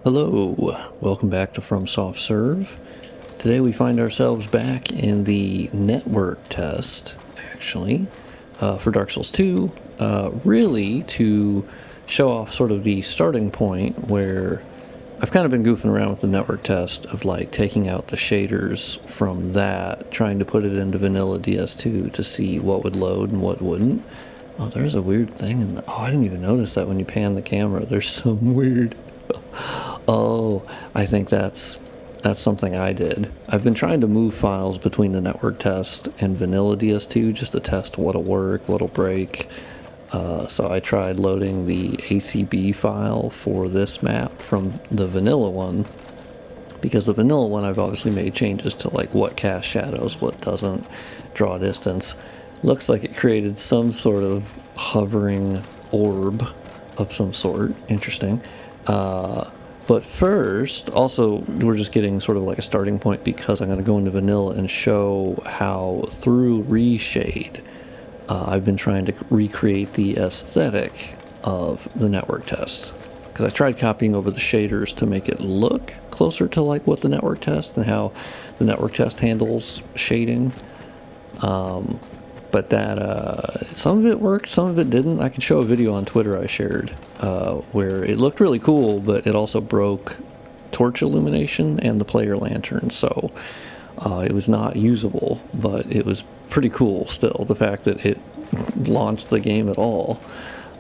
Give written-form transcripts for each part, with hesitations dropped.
Hello, welcome back to From Soft Serve. Today we find ourselves back in the network test, actually, for Dark Souls 2, really to show off sort of the starting point where I've kind of been goofing around with the network test of like taking out the shaders from that, trying to put it into vanilla DS2 to see what would load and what wouldn't. Oh, there's a weird thing in the... Oh, I didn't even notice that when you pan the camera. There's some weird... Oh, I think that's something I did. I've been trying to move files between the network test and vanilla DS2 just to test what'll work, what'll break. So I tried loading the ACB file for this map from the vanilla one, because the vanilla one I've obviously made changes to like what casts shadows, what doesn't, draw distance. Looks like it created some sort of hovering orb of some sort. Interesting. But first, also, we're just getting sort of like a starting point because I'm going to go into vanilla and show how through reshade I've been trying to recreate the aesthetic of the network test. Because I tried copying over the shaders to make it look closer to like what the network test and how the network test handles shading. But that, some of it worked, some of it didn't. I can show a video on Twitter I shared where it looked really cool, but it also broke torch illumination and the player lantern, so it was not usable, but it was pretty cool still, the fact that it launched the game at all,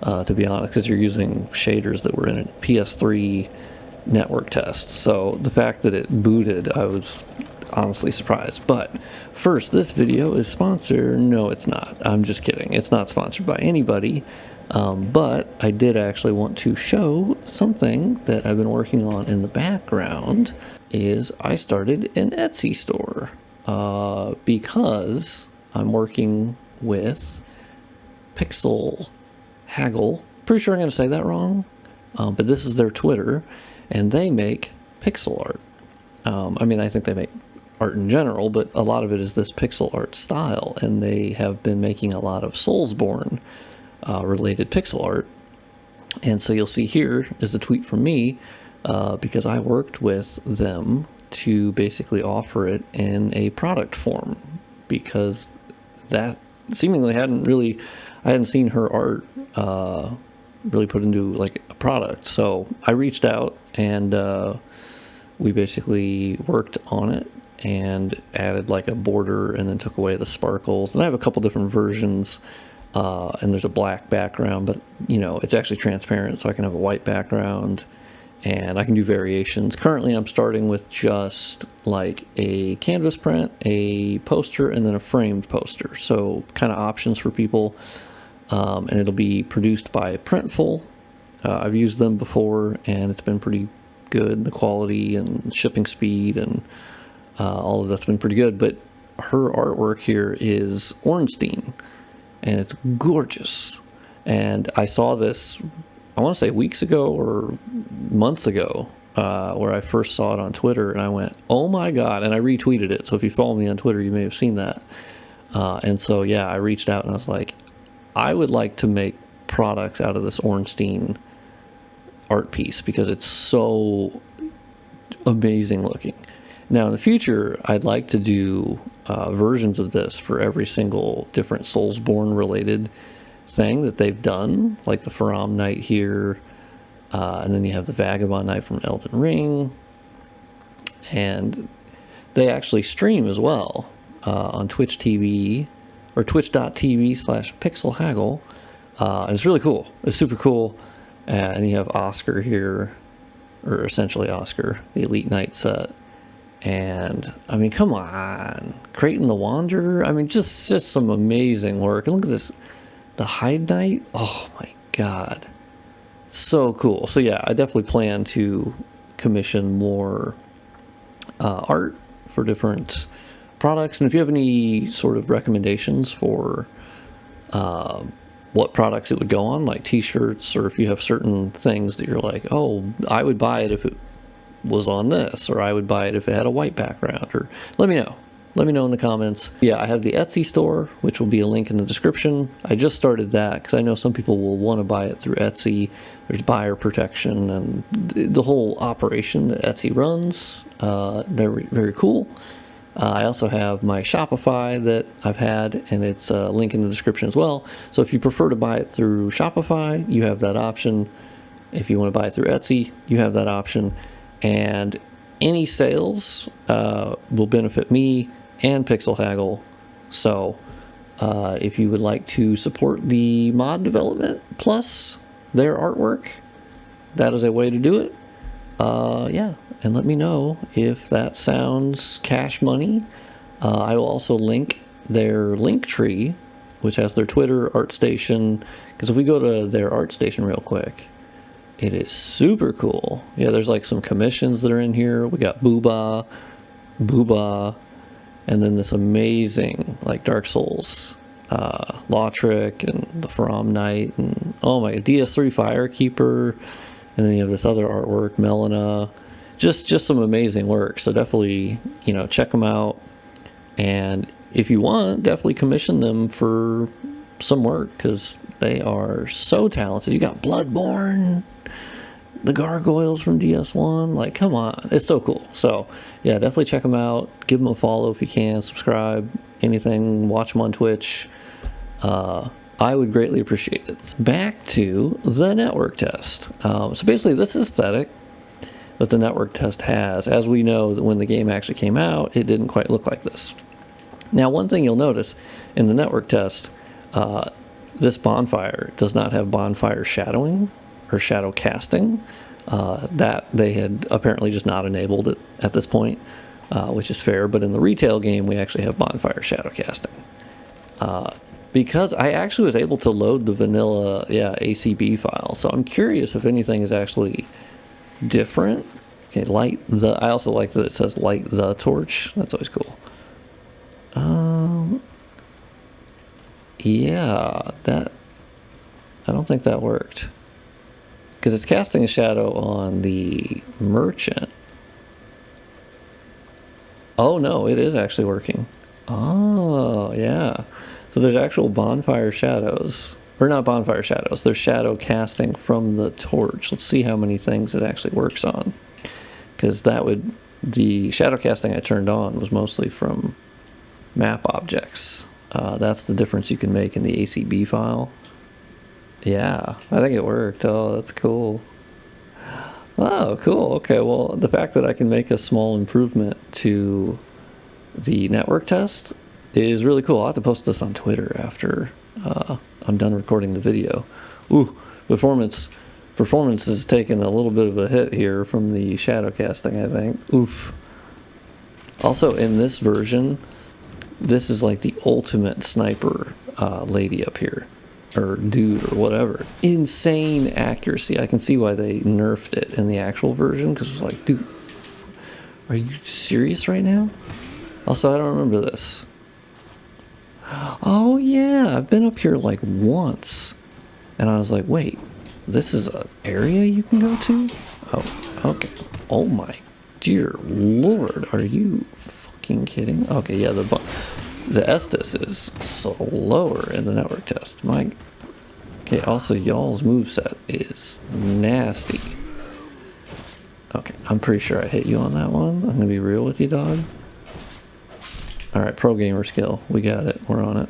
to be honest, because you're using shaders that were in a PS3 network test. So the fact that it booted, I was honestly surprised. But first, this video is sponsored. No, it's not. I'm just kidding. It's not sponsored by anybody. But I did actually want to show something that I've been working on in the background. Is I started an Etsy store because I'm working with Pixel Haggle. Pretty sure I'm going to say that wrong, but this is their Twitter, and they make pixel art. I mean, I think they make art in general, but a lot of it is this pixel art style, and they have been making a lot of Soulsborne related pixel art. And so you'll see here is a tweet from me because I worked with them to basically offer it in a product form, because that seemingly I hadn't seen her art really put into like a product. So I reached out and we basically worked on it and added like a border and then took away the sparkles. And I have a couple different versions, and there's a black background, but you know, it's actually transparent, so I can have a white background and I can do variations. Currently I'm starting with just like a canvas print, a poster, and then a framed poster. So kind of options for people. And it'll be produced by Printful. I've used them before and it's been pretty good. The quality and shipping speed and all of that's been pretty good. But her artwork here is Ornstein, and it's gorgeous. And I saw this, I want to say weeks ago or months ago, where I first saw it on Twitter, and I went, oh my god, and I retweeted it. So if you follow me on Twitter, you may have seen that. And so yeah, I reached out and I was like, I would like to make products out of this Ornstein art piece because it's so amazing looking. Now in the future, I'd like to do versions of this for every single different Soulsborne related thing that they've done, like the Faram Knight here, and then you have the Vagabond Knight from Elden Ring, and they actually stream as well on Twitch TV or twitch.tv/pixelhaggle, and it's really cool. It's super cool. And you have Oscar here, or essentially Oscar, the Elite Knight set. And I mean, come on, Creighton the Wanderer. I mean, just some amazing work. And look at this, the Hyde Knight. Oh my god, so cool. So yeah, I definitely plan to commission more art for different products. And if you have any sort of recommendations for what products it would go on, like t-shirts, or if you have certain things that you're like, oh, I would buy it if it was on this, or I would buy it if it had a white background, or let me know. let me know in the comments. Yeah, I have the Etsy store, which will be a link in the description. I just started that because I know some people will want to buy it through Etsy. There's buyer protection and the whole operation that Etsy runs. They're very cool. I also have my Shopify that I've had, and it's a link in the description as well. So if you prefer to buy it through Shopify, you have that option. If you want to buy it through Etsy, you have that option. And any sales will benefit me and Pixel Haggle. So if you would like to support the mod development plus their artwork, that is a way to do it. Yeah, and let me know if that sounds cash money. I will also link their link tree, which has their Twitter, ArtStation, because if we go to their ArtStation real quick, it is super cool. Yeah, there's like some commissions that are in here. We got Booba, and then this amazing like Dark Souls, Lautrec and the From Knight, and oh my, DS3 Firekeeper, and then you have this other artwork, Melina. Just some amazing work. So definitely, you know, check them out. And if you want, definitely commission them for some work because they are so talented. You got Bloodborne, the gargoyles from DS1. Like, come on, it's so cool. So yeah, definitely check them out. Give them a follow if you can. Subscribe, anything. Watch them on Twitch. I would greatly appreciate it. Back to the network test. So basically, this aesthetic that the network test has, as we know that when the game actually came out, it didn't quite look like this. Now, one thing you'll notice in the network test, this bonfire does not have bonfire shadowing or shadow casting. That they had apparently just not enabled it at this point, which is fair. But in the retail game, we actually have bonfire shadow casting. Because I actually was able to load the vanilla ACB file. So I'm curious if anything is actually different. Okay, I also like that it says light the torch. That's always cool. Yeah, that, I don't think that worked. Because it's casting a shadow on the merchant. Oh no, it is actually working. Oh, yeah. So there's actual bonfire shadows. Or not bonfire shadows, there's shadow casting from the torch. Let's see how many things it actually works on. Because the shadow casting I turned on was mostly from map objects. That's the difference you can make in the ACB file. Yeah, I think it worked. Oh, that's cool. Oh, cool. Okay, well, the fact that I can make a small improvement to the network test is really cool. I'll have to post this on Twitter after I'm done recording the video. Ooh, performance has taken a little bit of a hit here from the shadow casting, I think. Oof. Also, in this version, this is like the ultimate sniper lady up here, or dude, or whatever. Insane accuracy. I can see why they nerfed it in the actual version, because it's like, dude, are you serious right now? Also, I don't remember this. Oh yeah, I've been up here like once, and I was like, wait, this is an area you can go to? Oh, okay. Oh my dear lord, are you fucking kidding? Okay, yeah, the Estus is slower in the network test. Okay, also y'all's moveset is nasty. Okay, I'm pretty sure I hit you on that one. I'm gonna be real with you, dog. Alright, pro gamer skill. We got it. We're on it.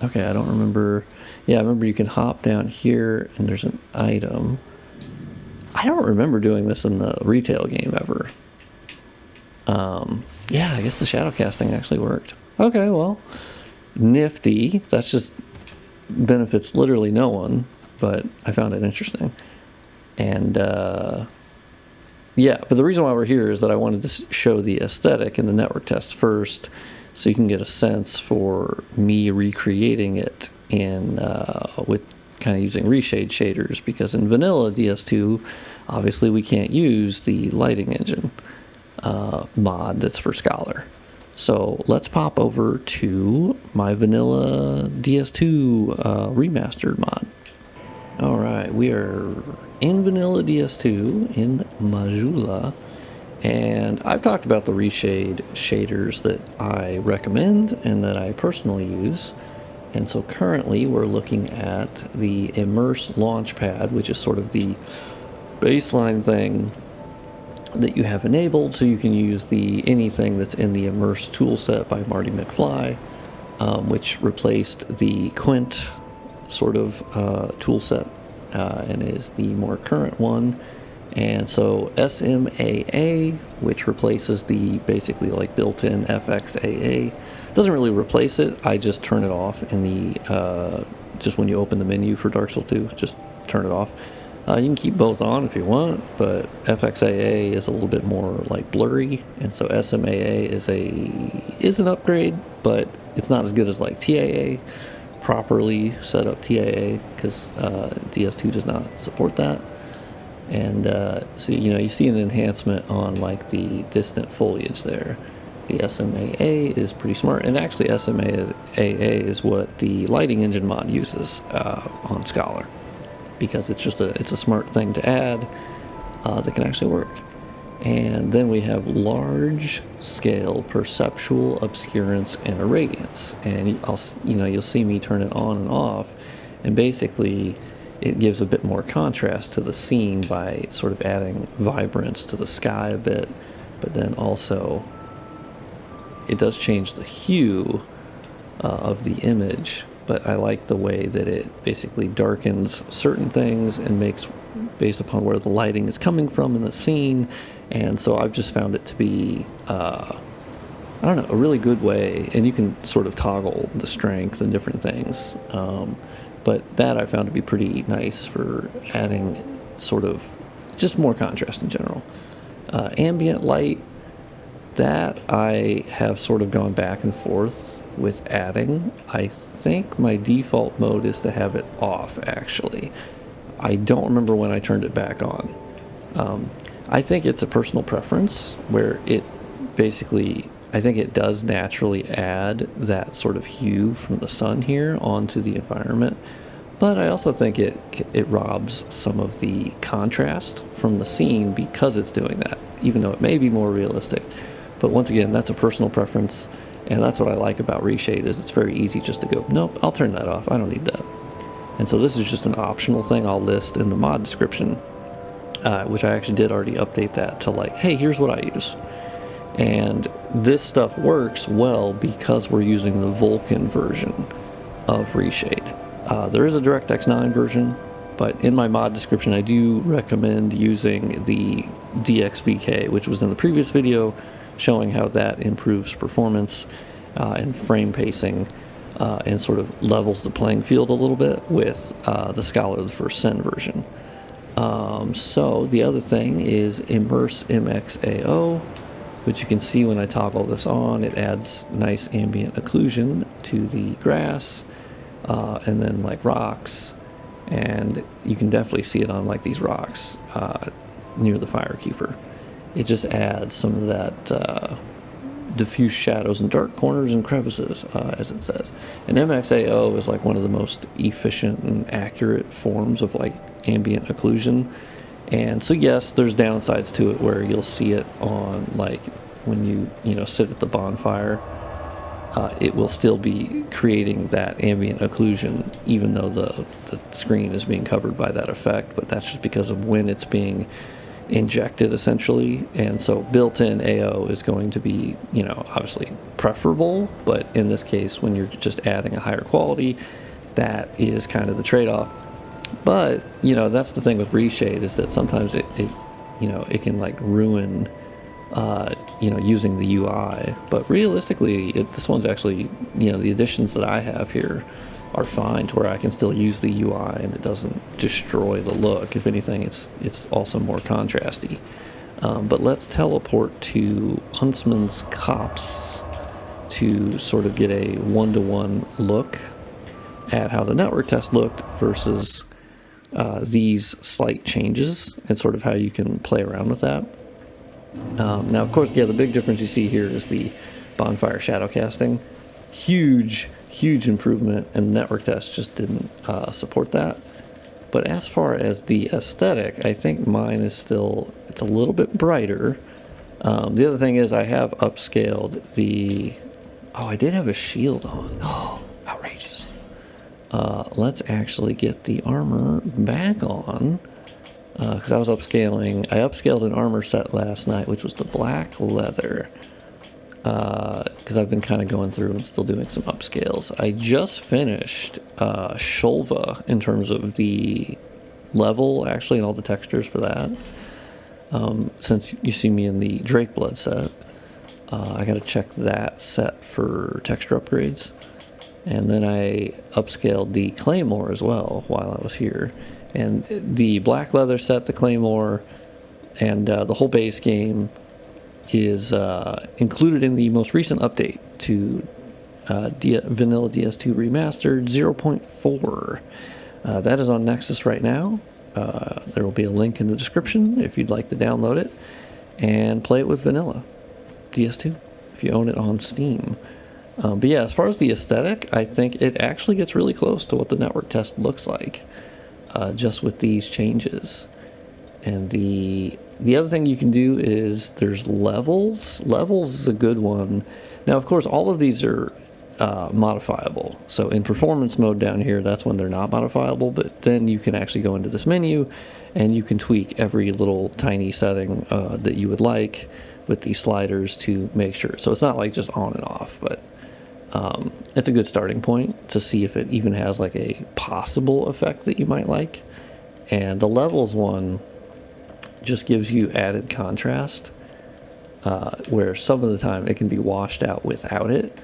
Okay, I don't remember. Yeah, I remember you can hop down here and there's an item. I don't remember doing this in the retail game ever. Yeah, I guess the shadow casting actually worked. Okay, well, nifty. That's just benefits literally no one, but I found it interesting. And yeah, but the reason why we're here is that I wanted to show the aesthetic in the network test first, so you can get a sense for me recreating it in with kind of using reshade shaders, because in vanilla DS2, obviously we can't use the lighting engine mod that's for Scholar. So let's pop over to my vanilla DS2 Remastered mod. All right, we are in vanilla DS2 in Majula, And I've talked about the reshade shaders that I recommend and that I personally use. And so currently we're looking at the Immerse Launchpad, which is sort of the baseline thing that you have enabled, so you can use anything that's in the Immerse toolset by Marty McFly, which replaced the Quint sort of toolset and is the more current one. And so SMAA, which replaces the basically like built-in FXAA, doesn't really replace it. I just turn it off in the just when you open the menu for Dark Souls 2, just turn it off. You can keep both on if you want, but FXAA is a little bit more like blurry, and so SMAA is an upgrade, but it's not as good as like TAA, properly set up TAA, because DS2 does not support that. And so you see an enhancement on like the distant foliage there. The SMAA is pretty smart, and actually SMAA is what the lighting engine mod uses on Scholar, because it's a smart thing to add that can actually work. And then we have large scale perceptual obscurance and irradiance, and you'll see me turn it on and off, and basically it gives a bit more contrast to the scene by sort of adding vibrance to the sky a bit, but then also it does change the hue of the image. But I like the way that it basically darkens certain things and makes based upon where the lighting is coming from in the scene. And so I've just found it to be, I don't know, a really good way. And you can sort of toggle the strength and different things. But that I found to be pretty nice for adding sort of just more contrast in general. Ambient light, that I have sort of gone back and forth with adding. I think my default mode is to have it off, actually. I don't remember when I turned it back on. I think it's a personal preference where it basically, I think it does naturally add that sort of hue from the sun here onto the environment. But I also think it robs some of the contrast from the scene because it's doing that, even though it may be more realistic. But once again, that's a personal preference, and that's what I like about reshade, is it's very easy just to go, nope, I'll turn that off, I don't need that. And so this is just an optional thing I'll list in the mod description, which I actually did already update that to like, hey, here's what I use. And this stuff works well because we're using the Vulkan version of reshade. There is a DirectX 9 version, but in my mod description I do recommend using the DXVK, which was in the previous video, showing how that improves performance and frame pacing and sort of levels the playing field a little bit with the Scholar the First Sin version. So the other thing is Immerse MXAO, which you can see when I toggle this on, it adds nice ambient occlusion to the grass and then like rocks, and you can definitely see it on like these rocks near the Firekeeper. It just adds some of that diffuse shadows and dark corners and crevices, as it says. And MXAO is like one of the most efficient and accurate forms of like ambient occlusion. And so yes, there's downsides to it where you'll see it on like when you sit at the bonfire. It will still be creating that ambient occlusion even though the screen is being covered by that effect, but that's just because of when it's being injected essentially. And so built-in AO is going to be obviously preferable, but in this case when you're just adding a higher quality, that is kind of the trade-off. But that's the thing with reshade, is that sometimes it can like ruin using the UI, but realistically this one's actually, the additions that I have here are fine to where I can still use the UI and it doesn't destroy the look. If anything, it's also more contrasty. But let's teleport to Huntsman's Copse to sort of get a one-to-one look at how the network test looked versus these slight changes and sort of how you can play around with that. Now, of course, the big difference you see here is the bonfire shadow casting. Huge improvement, and network test just didn't support that. But as far as the aesthetic, I think mine is still, it's a little bit brighter, The other thing is I have upscaled the... Oh, I did have a shield on. Oh, outrageous. Let's actually get the armor back on. Because I was upscaling. I upscaled an armor set last night, which was the black leather. Because I've been kind of going through and still doing some upscales. I just finished Shulva in terms of the level, actually, and all the textures for that. Since you see me in the Drake Blood set, I got to check that set for texture upgrades. And then I upscaled the Claymore as well while I was here. And the black leather set, the Claymore, and the whole base game is included in the most recent update to Vanilla DS2 Remastered 0.4. That is on Nexus right now. There will be a link in the description if you'd like to download it and play it with Vanilla DS2 if you own it on Steam. But yeah, as far as the aesthetic, I think it actually gets really close to what the network test looks like, just with these changes. And the other thing you can do is there's levels. Levels is a good one. Now, of course, all of these are modifiable. So in performance mode down here, that's when they're not modifiable, but then you can actually go into this menu and you can tweak every little tiny setting that you would like with these sliders to make sure. So it's not like just on and off, but it's a good starting point to see if it even has like a possible effect that you might like. And the levels one just gives you added contrast, where some of the time it can be washed out without it.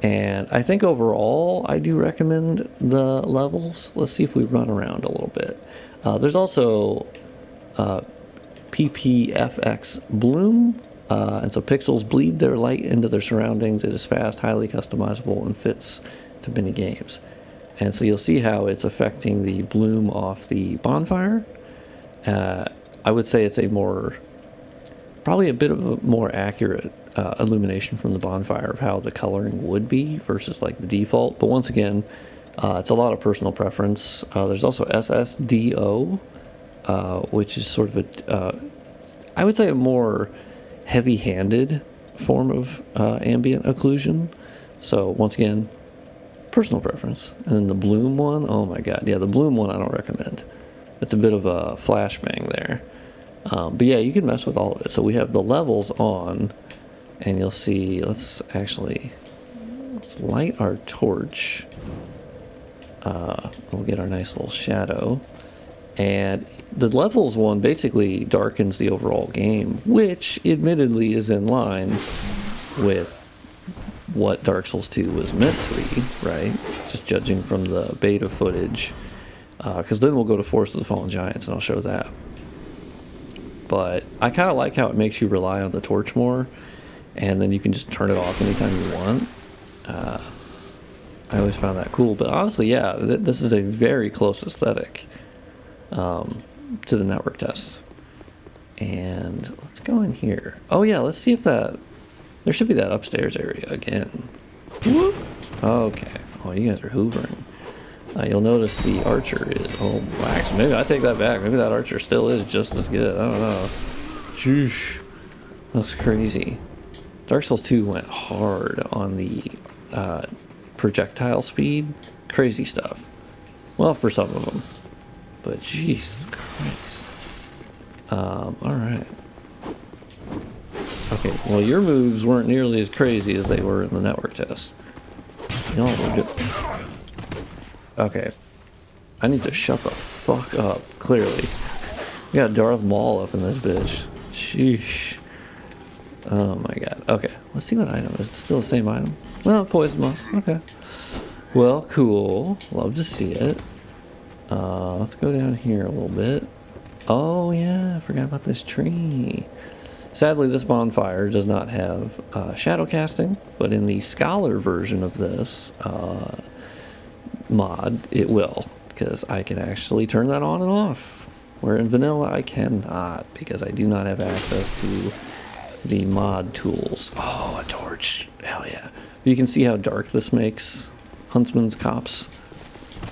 And I think overall I do recommend the levels. Let's see if we run around a little bit. There's also PPFX Bloom, and so pixels bleed their light into their surroundings. It is fast, highly customizable, and fits to many games. And so you'll see how it's affecting the bloom off the bonfire. I would say it's probably a bit of a more accurate illumination from the bonfire of how the coloring would be versus like the default. But once again, it's a lot of personal preference. There's also SSDO, which is sort of I would say a more heavy-handed form of ambient occlusion. So once again, personal preference. And then the bloom one, oh my god, yeah, the bloom one I don't recommend. It's a bit of a flashbang there. But yeah, you can mess with all of it. So we have the levels on, and you'll see, let's light our torch. We'll get our nice little shadow. And the levels one basically darkens the overall game, which admittedly is in line with what Dark Souls 2 was meant to be, right? Just judging from the beta footage. Because then we'll go to Forest of the Fallen Giants and I'll show that. But I kind of like how it makes you rely on the torch more, and then you can just turn it off anytime you want. I always found that cool. But honestly, yeah, this is a very close aesthetic to the network test. And let's go in here. Oh yeah, let's see if there should be that upstairs area again. Whoop. Okay. Oh, you guys are hoovering. You'll notice the archer is, actually, maybe I take that back. Maybe that archer still is just as good. I don't know. Sheesh. That's crazy. Dark Souls 2 went hard on the projectile speed. Crazy stuff. Well, for some of them. But Jesus Christ. Alright. Okay, well your moves weren't nearly as crazy as they were in the network test. Y'all were good. Okay. I need to shut the fuck up, clearly. We got Darth Maul up in this bitch. Sheesh. Oh my god. Okay, let's see what item. Is it still the same item? Well, poison moss. Okay. Well, cool. Love to see it. Let's go down here a little bit. Oh yeah, I forgot about this tree. Sadly, this bonfire does not have shadow casting, but in the Scholar version of this mod, it will, because I can actually turn that on and off. Where in vanilla, I cannot, because I do not have access to the mod tools. Oh, a torch. Hell yeah. You can see how dark this makes Huntsman's Copse.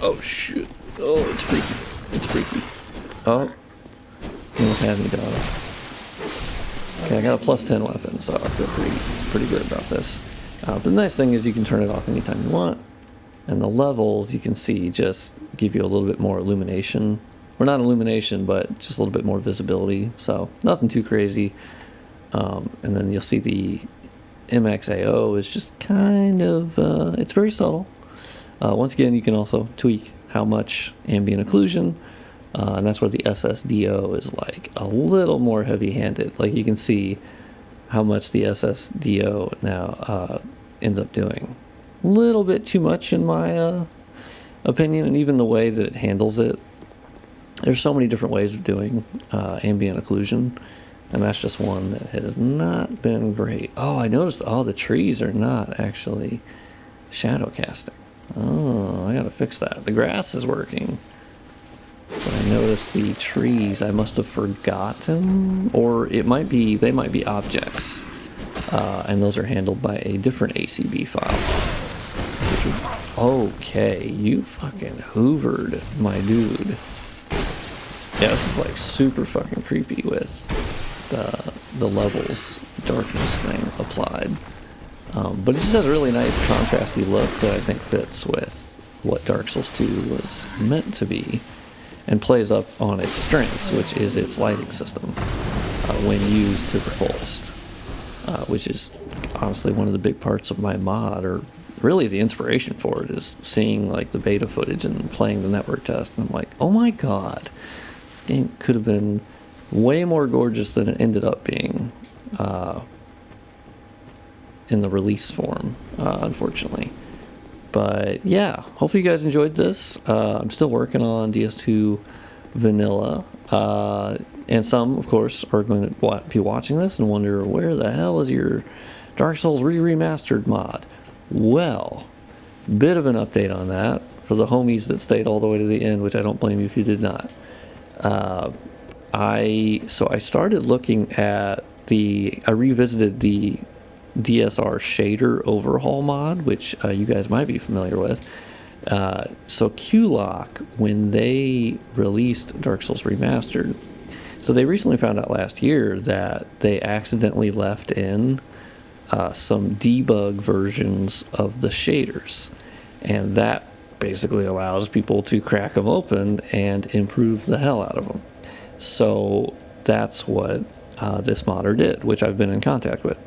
Oh shit. Oh, it's freaky. It's freaky. Oh. You almost had me, dog. Okay, I got a plus 10 weapon, so I feel pretty good about this. The nice thing is you can turn it off anytime you want, and the levels you can see just give you a little bit more illumination. Or not illumination, but just a little bit more visibility, so nothing too crazy. And then you'll see the MXAO is just kind of, it's very subtle. Once again, you can also tweak how much ambient occlusion, and that's where the SSDO is like a little more heavy-handed. Like you can see how much the SSDO now ends up doing. A little bit too much in my opinion, and even the way that it handles it. There's so many different ways of doing ambient occlusion, and that's just one that has not been great. Oh, I noticed, oh, the trees are not actually shadow casting. Oh, I gotta fix that. The grass is working. But I noticed the trees, I must have forgotten, or it might be, they might be objects. And those are handled by a different ACB file. Okay, you fucking hoovered, my dude. Yeah, this is like super fucking creepy with the levels darkness thing applied. But it just has a really nice contrasty look that I think fits with what Dark Souls 2 was meant to be, and plays up on its strengths, which is its lighting system when used to the fullest, which is honestly one of the big parts of my mod, or really the inspiration for it, is seeing like the beta footage and playing the network test, and I'm like, oh my god, this game could have been way more gorgeous than it ended up being in the release form, unfortunately. But yeah, hopefully you guys enjoyed this. I'm still working on DS2 Vanilla, and some, of course, are going to be watching this and wonder, where the hell is your Dark Souls Remastered mod? Well, bit of an update on that for the homies that stayed all the way to the end, which I don't blame you if you did not. I started looking at I revisited the DSR shader overhaul mod, which you guys might be familiar with. So Q-Lock, when they released Dark Souls Remastered, so they recently found out last year that they accidentally left in some debug versions of the shaders, and that basically allows people to crack them open and improve the hell out of them. So that's what this modder did, which I've been in contact with.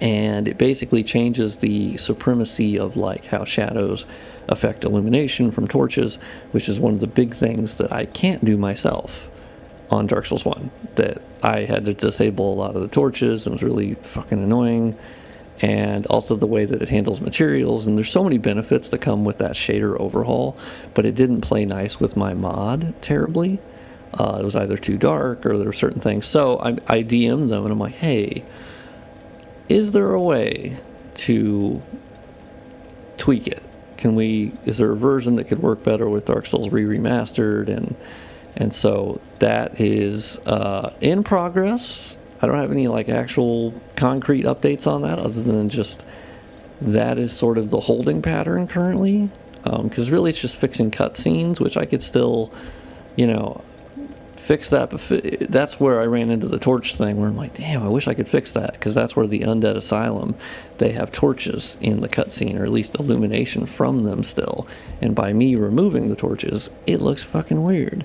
And it basically changes the supremacy of like how shadows affect illumination from torches, which is one of the big things that I can't do myself on Dark Souls 1, that I had to disable a lot of the torches, and it was really fucking annoying. And also the way that it handles materials, and there's so many benefits that come with that shader overhaul, but it didn't play nice with my mod terribly. It was either too dark, or there were certain things. So I DM'd them and I'm like, hey, is there a way to tweak it? Is there a version that could work better with Dark Souls Remastered? And so that is in progress. I don't have any like actual concrete updates on that, other than just that is sort of the holding pattern currently. Because really it's just fixing cutscenes, which I could still, fix that. But that's where I ran into the torch thing, where I'm like, damn, I wish I could fix that, because that's where the Undead Asylum, they have torches in the cutscene, or at least illumination from them still. And by me removing the torches, it looks fucking weird.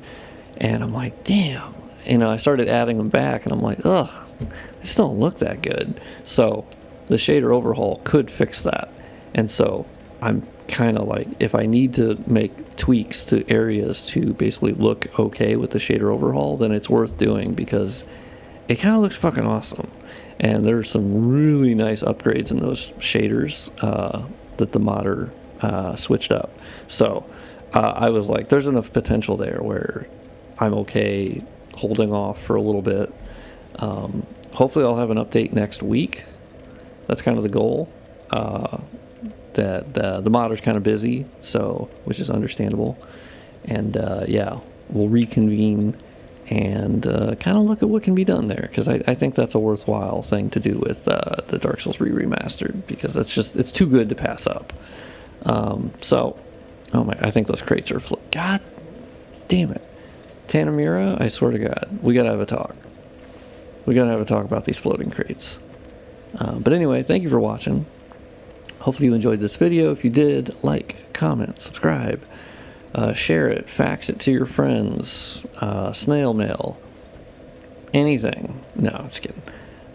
And I'm like, damn. I started adding them back, and I'm like, ugh, they just don't look that good. So the shader overhaul could fix that. And so I'm kind of like, if I need to make tweaks to areas to basically look okay with the shader overhaul, then it's worth doing, because it kind of looks fucking awesome. And there's some really nice upgrades in those shaders that the modder switched up. So I was like, there's enough potential there where I'm okay holding off for a little bit. Hopefully I'll have an update next week. That's kind of the goal. That the modder's kind of busy, so, which is understandable. And yeah, we'll reconvene and kind of look at what can be done there, because I think that's a worthwhile thing to do with the Dark Souls Remastered, because it's too good to pass up. So, oh my, I think those crates are God damn it. Tanamura, I swear to God, we gotta have a talk. we got to have a talk about these floating crates. But anyway, thank you for watching. Hopefully you enjoyed this video. If you did, like, comment, subscribe, share it, fax it to your friends, snail mail, anything. No, I'm just kidding.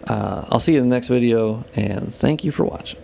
I'll see you in the next video, and thank you for watching.